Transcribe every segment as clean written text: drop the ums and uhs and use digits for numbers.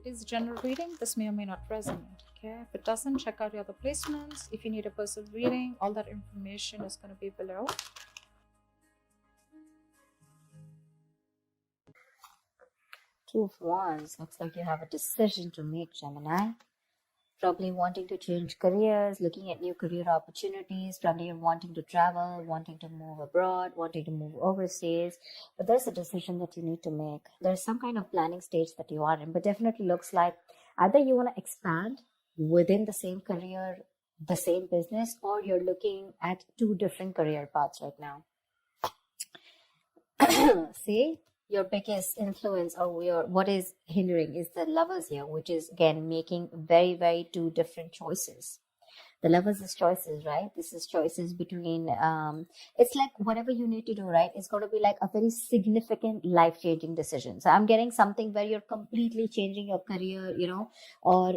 is general reading. This may or may not resonate. Okay, if it doesn't, check out your other placements. If you need a personal reading, all that information is going to be below. Two of Wands. Looks like you have a decision to make, Gemini. Probably wanting to change careers, looking at new career opportunities. Probably you're wanting to travel, wanting to move abroad, wanting to move overseas. But there's a decision that you need to make. There's some kind of planning stage that you are in, but definitely looks like either you want to expand within the same career, the same business, or you're looking at two different career paths right now. See, your biggest influence or what is hindering is the Lovers here, which is again making very two different choices. The Lovers is choices, right? This is choices between it's like whatever you need to do, right? It's going to be like a very significant life-changing decision. So I'm getting something where you're completely changing your career, or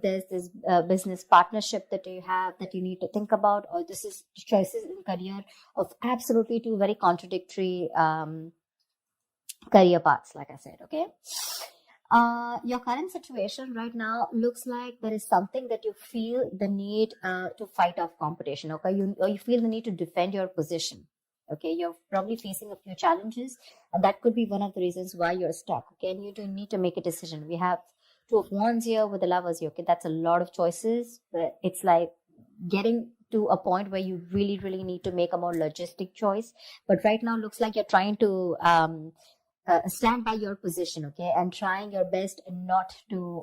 there's this business partnership that you have that you need to think about, or this is choices in career of absolutely two very contradictory career paths, like I said. Okay, your current situation right now looks like there is something that you feel the need to fight off competition. Okay, you feel the need to defend your position. Okay, you're probably facing a few challenges, and that could be one of the reasons why you're stuck. Okay, and you do need to make a decision. We have Two of Wands here with the Lovers here. Okay, that's a lot of choices, but it's like getting to a point where you really need to make a more logistic choice. But right now looks like you're trying to stand by your position, okay, and trying your best not to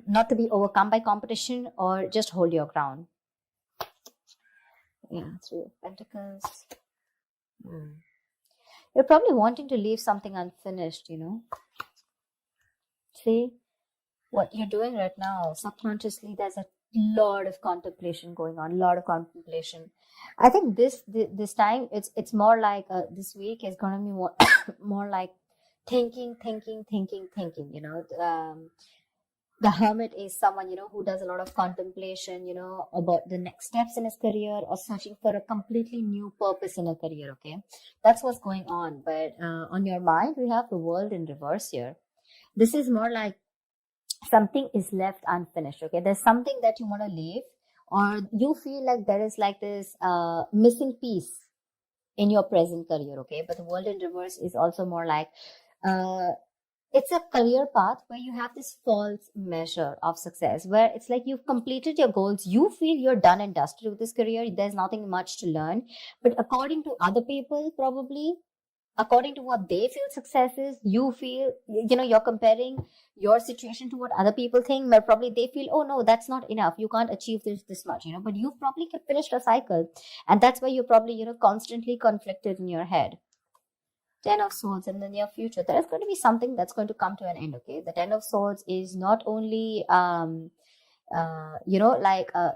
not to be overcome by competition, or just hold your ground. Yeah, Three of Pentacles. You're probably wanting to leave something unfinished. See what you're doing right now subconsciously. There's a lot of contemplation going on, I think this time it's more like this week is going to be more more like thinking. The Hermit is someone who does a lot of contemplation about the next steps in his career, or searching for a completely new purpose in a career. Okay, that's what's going on. But on your mind, we have the World in reverse here. This is more like something is left unfinished. Okay, there's something that you want to leave, or you feel like there is like this missing piece in your present career. Okay, but the World in reverse is also more like it's a career path where you have this false measure of success, where it's like you've completed your goals, you feel you're done and dusted with this career, there's nothing much to learn. But according to other people, probably according to what they feel success is, you feel, you're comparing your situation to what other people think, where probably they feel, oh no, that's not enough, you can't achieve this much, but you've probably finished a cycle, and that's why you're probably constantly conflicted in your head. Ten of Swords in the near future, there is going to be something that's going to come to an end. Okay, the Ten of Swords is not only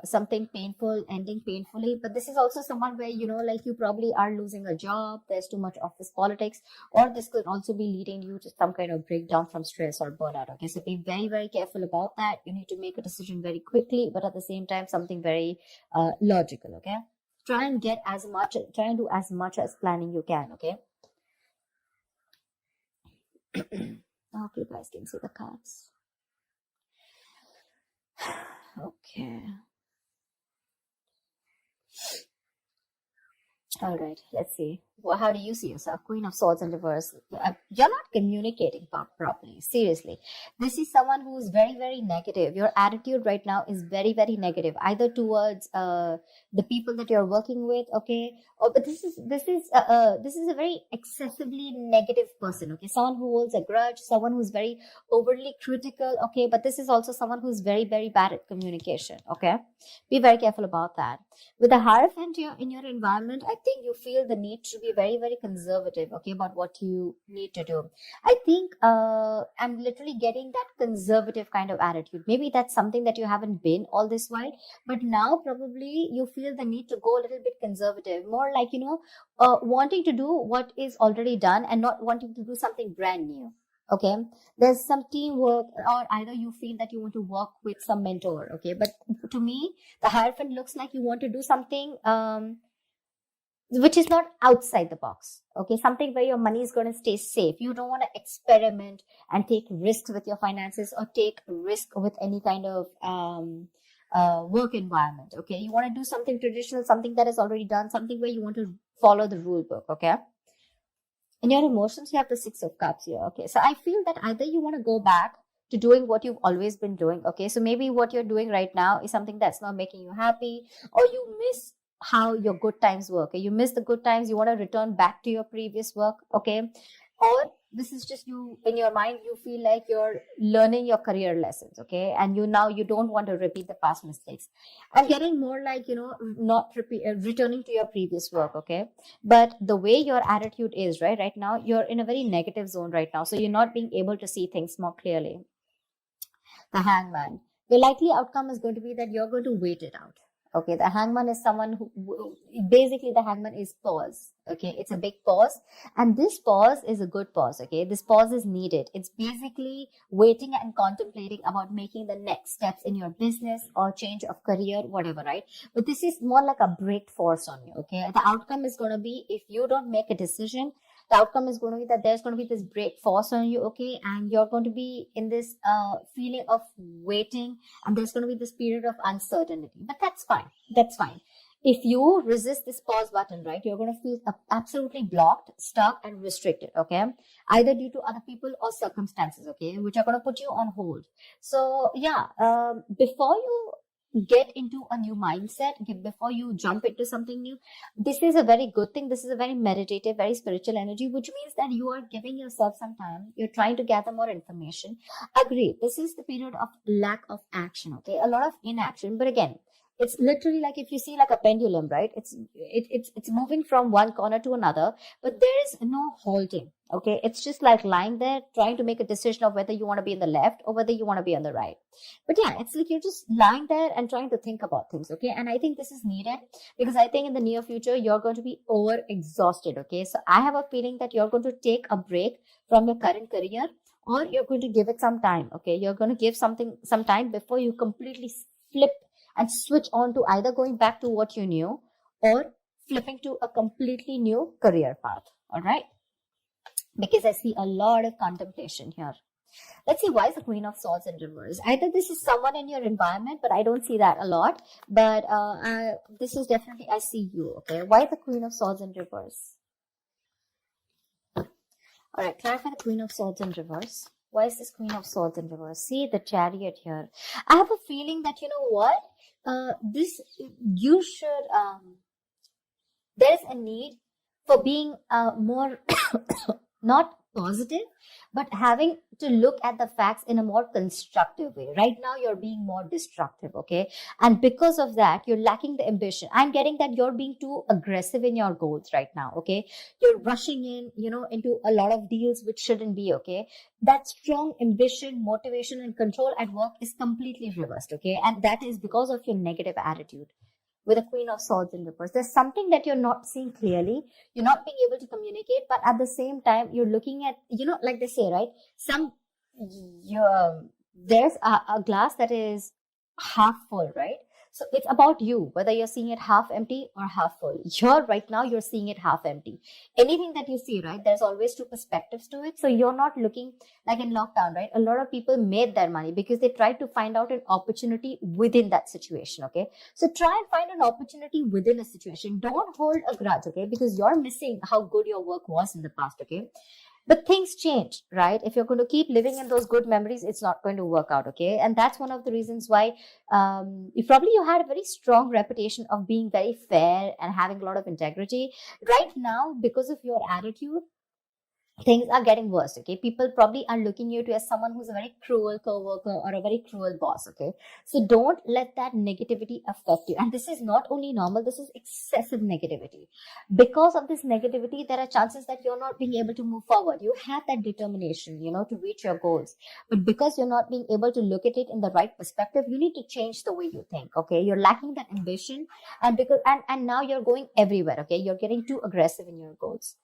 something painful ending painfully, but this is also someone where like you probably are losing a job, there's too much office politics, or this could also be leading you to some kind of breakdown from stress or burnout. Okay, so be very careful about that. You need to make a decision very quickly, but at the same time something very logical. Okay, try and do as much as planning you can. Okay, I hope you guys can see the cards. Okay. All right, let's see. Well, how do you see yourself? Queen of Swords in reverse. You're not communicating properly. Seriously. This is someone who is very negative. Your attitude right now is very negative, either towards the people that you're working with, okay? But this is a very excessively negative person, okay? Someone who holds a grudge, someone who's very overly critical, okay? But this is also someone who's very bad at communication, okay? Be very careful about that. With the Hierophant in your environment, I think you feel the need to be very conservative, okay, about what you need to do. I think I'm literally getting that conservative kind of attitude. Maybe that's something that you haven't been all this while, but now probably you feel the need to go a little bit conservative, more like wanting to do what is already done and not wanting to do something brand new. Okay, there's some teamwork, or either you feel that you want to work with some mentor. Okay, but to me, the Hierophant looks like you want to do something which is not outside the box. Okay, something where your money is going to stay safe. You don't want to experiment and take risks with your finances or take risk with any kind of work environment. Okay, you want to do something traditional, something that is already done, something where you want to follow the rule book. Okay. In your emotions, you have the Six of Cups here. Okay, so I feel that either you want to go back to doing what you've always been doing. Okay, so maybe what you're doing right now is something that's not making you happy, or you miss how your good times were. Okay, you miss the good times. You want to return back to your previous work. Okay, or this is just you in your mind. You feel like you're learning your career lessons. Okay, and you don't want to repeat the past mistakes. I'm getting more like not returning to your previous work. Okay, but the way your attitude is right now, you're in a very negative zone right now, so you're not being able to see things more clearly. The Hangman, the likely outcome is going to be that you're going to wait it out. Okay, the Hangman is someone who basically, the Hangman is pause. Okay, it's a big pause, and this pause is a good pause. Okay, this pause is needed. It's basically waiting and contemplating about making the next steps in your business or change of career, whatever, right? But this is more like a brake force on you. Okay, the outcome is going to be, if you don't make a decision, the outcome is going to be that there's going to be this brake force on you. Okay, and you're going to be in this feeling of waiting, and there's going to be this period of uncertainty. But that's fine. That's fine. If you resist this pause button, right, you're going to feel absolutely blocked, stuck, and restricted. Okay, either due to other people or circumstances. Okay, which are going to put you on hold. So yeah, before you get into a new mindset, before you jump into something new, this is a very good thing. This is a very meditative, very spiritual energy, which means that you are giving yourself some time. You're trying to gather more information. Agree, this is the period of lack of action. Okay, a lot of inaction. But again, it's literally like, if you see like a pendulum, right? It's moving from one corner to another, but there is no halting. Okay, it's just like lying there trying to make a decision of whether you want to be in the left or whether you want to be on the right. But yeah, it's like you're just lying there and trying to think about things. Okay, and I think this is needed, because I think in the near future you're going to be over exhausted. Okay, so I have a feeling that you're going to take a break from your current career, or you're going to give it some time. Okay, you're going to give something some time before you completely flip and switch on to either going back to what you knew or flipping to a completely new career path. All right, because I see a lot of contemplation here. Let's see, why is the Queen of Swords in reverse? Either this is someone in your environment, but I don't see that a lot. But this is definitely, I see you. Okay, why the Queen of Swords in reverse? All right, clarify the Queen of Swords in reverse. Why is this Queen of Swords in reverse? See the Chariot here. I have a feeling that, you know what? You should, there's a need for being more, not positive, but having to look at the facts in a more constructive way. Right now, you're being more destructive, okay? And because of that, you're lacking the ambition. I'm getting that you're being too aggressive in your goals right now, okay? You're rushing in, into a lot of deals which shouldn't be, okay? That strong ambition, motivation, and control at work is completely reversed, okay? And that is because of your negative attitude. With a Queen of Swords in reverse, there's something that you're not seeing clearly. You're not being able to communicate, but at the same time, you're looking at, like they say, right? There's a glass that is half full, right? So it's about you, whether you're seeing it half empty or half full. Right now, you're seeing it half empty. Anything that you see, right? There's always two perspectives to it. So you're not looking like in lockdown, right? A lot of people made their money because they tried to find out an opportunity within that situation, okay? So try and find an opportunity within a situation. Don't hold a grudge, okay? Because you're missing how good your work was in the past, okay? But things change, right? If you're going to keep living in those good memories, it's not going to work out, okay? And that's one of the reasons why you had a very strong reputation of being very fair and having a lot of integrity. Right now, because of your attitude, things are getting worse, okay? People probably are looking you to as someone who's a very cruel coworker or a very cruel boss, okay? So don't let that negativity affect you. And this is not only normal, this is excessive negativity. Because of this negativity, there are chances that you're not being able to move forward. You have that determination, to reach your goals. But because you're not being able to look at it in the right perspective, you need to change the way you think, okay? You're lacking that ambition, and now you're going everywhere, okay? You're getting too aggressive in your goals.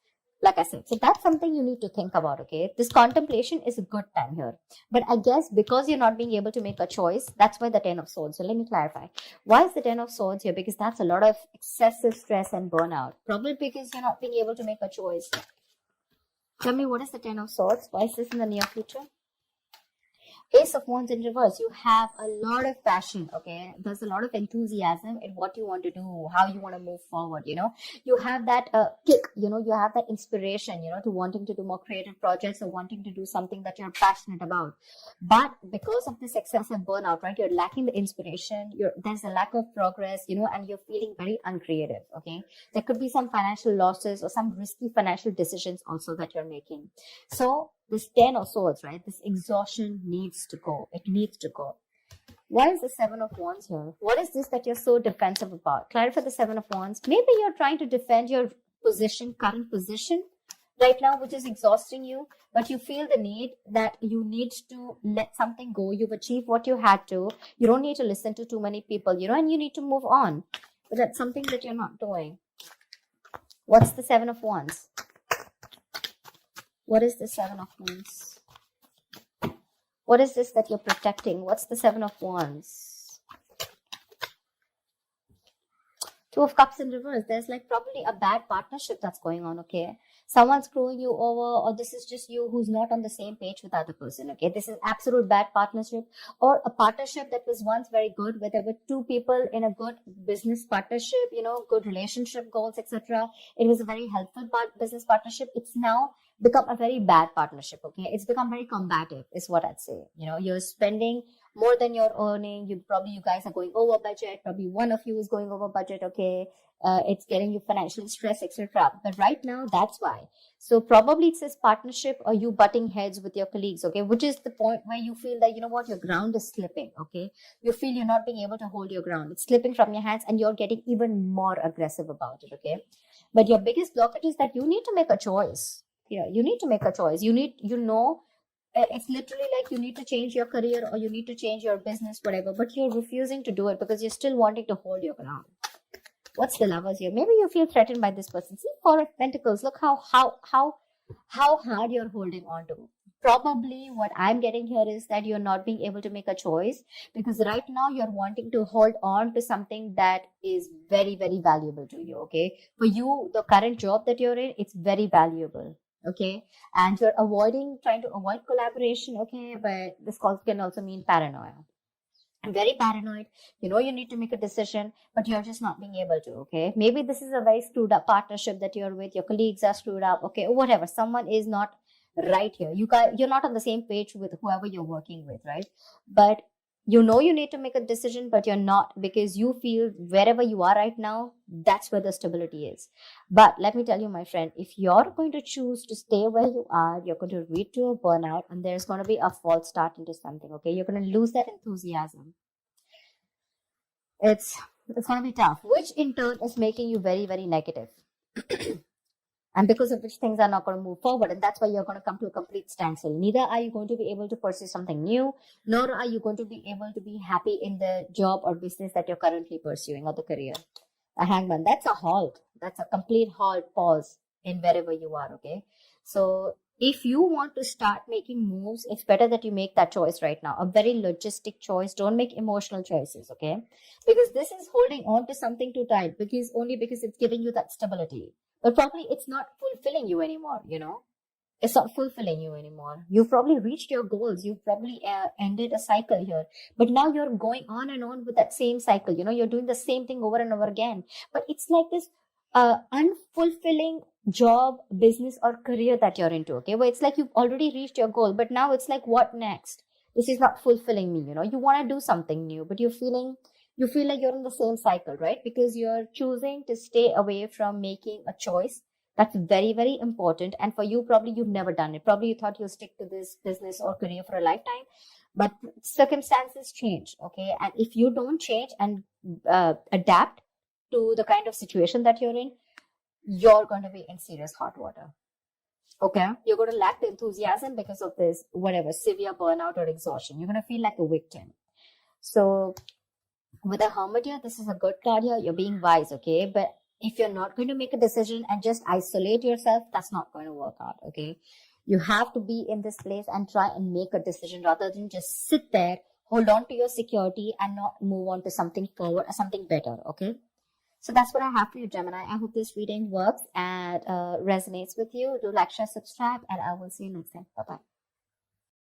Like I said, so that's something you need to think about. Okay, this contemplation is a good time here, but I guess because you're not being able to make a choice, that's why the 10 of swords. So let me clarify, why is the 10 of swords here? Because that's a lot of excessive stress and burnout, probably because you're not being able to make a choice. Tell me, what is the 10 of swords? Why is this in the near future? Ace of Wands in reverse. You have a lot of passion, okay? There's a lot of enthusiasm in what you want to do, how you want to move forward, You have that kick, you have that inspiration, to wanting to do more creative projects or wanting to do something that you're passionate about. But because of this excessive burnout, right, you're lacking the inspiration, there's a lack of progress, and you're feeling very uncreative, okay? There could be some financial losses or some risky financial decisions also that you're making. So, this 10 of swords, right? This exhaustion needs to go. It needs to go. Why is the 7 of wands here? What is this that you're so defensive about? Clarify the 7 of wands. Maybe you're trying to defend your current position right now, which is exhausting you, but you feel the need that you need to let something go. You've achieved what you had to. You don't need to listen to too many people, and you need to move on. But that's something that you're not doing. What's the 7 of wands? What is the 7 of wands? What is this that you're protecting? What's the 7 of wands? 2 of cups in reverse. There's like probably a bad partnership that's going on, okay? Someone's screwing you over, or this is just you who's not on the same page with the other person, okay? This is absolute bad partnership, or a partnership that was once very good, where there were two people in a good business partnership, good relationship goals, etc. It was a very helpful business partnership. It's now become a very bad partnership, okay? It's become very combative, is what I'd say. You're spending more than you're earning. You guys are going over budget. Probably one of you is going over budget, okay? It's getting you financially stressed, etc. But right now, that's why. So probably it says partnership or you butting heads with your colleagues, okay? Which is the point where you feel that, your ground is slipping, okay? You feel you're not being able to hold your ground. It's slipping from your hands and you're getting even more aggressive about it, okay? But your biggest blockage is that you need to make a choice. Yeah, you need to make a choice. It's literally like you need to change your career or you need to change your business, whatever, but you're refusing to do it because you're still wanting to hold your ground. What's the lovers here? Maybe you feel threatened by this person. See, Four of Pentacles. Look how hard you're holding on to. Probably what I'm getting here is that you're not being able to make a choice because right now you're wanting to hold on to something that is very, very valuable to you, okay? For you, the current job that you're in, it's very valuable. Okay, and you're trying to avoid collaboration, okay, but this can also mean paranoia. I'm very paranoid. You need to make a decision, but you're just not being able to, okay? Maybe this is a very screwed up partnership that you're with. Your colleagues are screwed up, okay, or whatever. Someone is not right here. You're not on the same page with whoever you're working with, right? But you need to make a decision, but you're not because you feel wherever you are right now, that's where the stability is. But let me tell you, my friend, if you're going to choose to stay where you are, you're going to lead to a burnout and there's going to be a false start into something, okay? You're going to lose that enthusiasm. It's going to be tough, which in turn is making you very, very negative. And because of which things are not going to move forward. And that's why you're going to come to a complete standstill. Neither are you going to be able to pursue something new, nor are you going to be able to be happy in the job or business that you're currently pursuing or the career. A hangman, that's a halt. That's a complete halt, pause in wherever you are, okay? So if you want to start making moves, it's better that you make that choice right now. A very logistic choice. Don't make emotional choices, okay? Because this is holding on to something too tight because it's giving you that stability. But probably it's not fulfilling you anymore, It's not fulfilling you anymore. You've probably reached your goals. You've probably ended a cycle here. But now you're going on and on with that same cycle. You're doing the same thing over and over again. But it's like this unfulfilling job, business, or career that you're into, okay? Where it's like you've already reached your goal. But now it's like, what next? This is not fulfilling me, You want to do something new, but you feel like you're in the same cycle, right? Because you're choosing to stay away from making a choice that's very, very important. And for you, probably you've never done it. Probably you thought you'll stick to this business or career for a lifetime, but circumstances change, okay? And if you don't change and adapt to the kind of situation that you're in, you're going to be in serious hot water. Okay, you're going to lack the enthusiasm because of this, whatever, severe burnout or exhaustion. You're going to feel like a victim. So with a hermit here, this is a good card here. You're being wise, okay? But if you're not going to make a decision and just isolate yourself, that's not going to work out. Okay. You have to be in this place and try and make a decision rather than just sit there, hold on to your security and not move on to something forward or something better. Okay. So that's what I have for you, Gemini. I hope this reading works and resonates with you. Do like, share, subscribe, and I will see you next time. Bye-bye.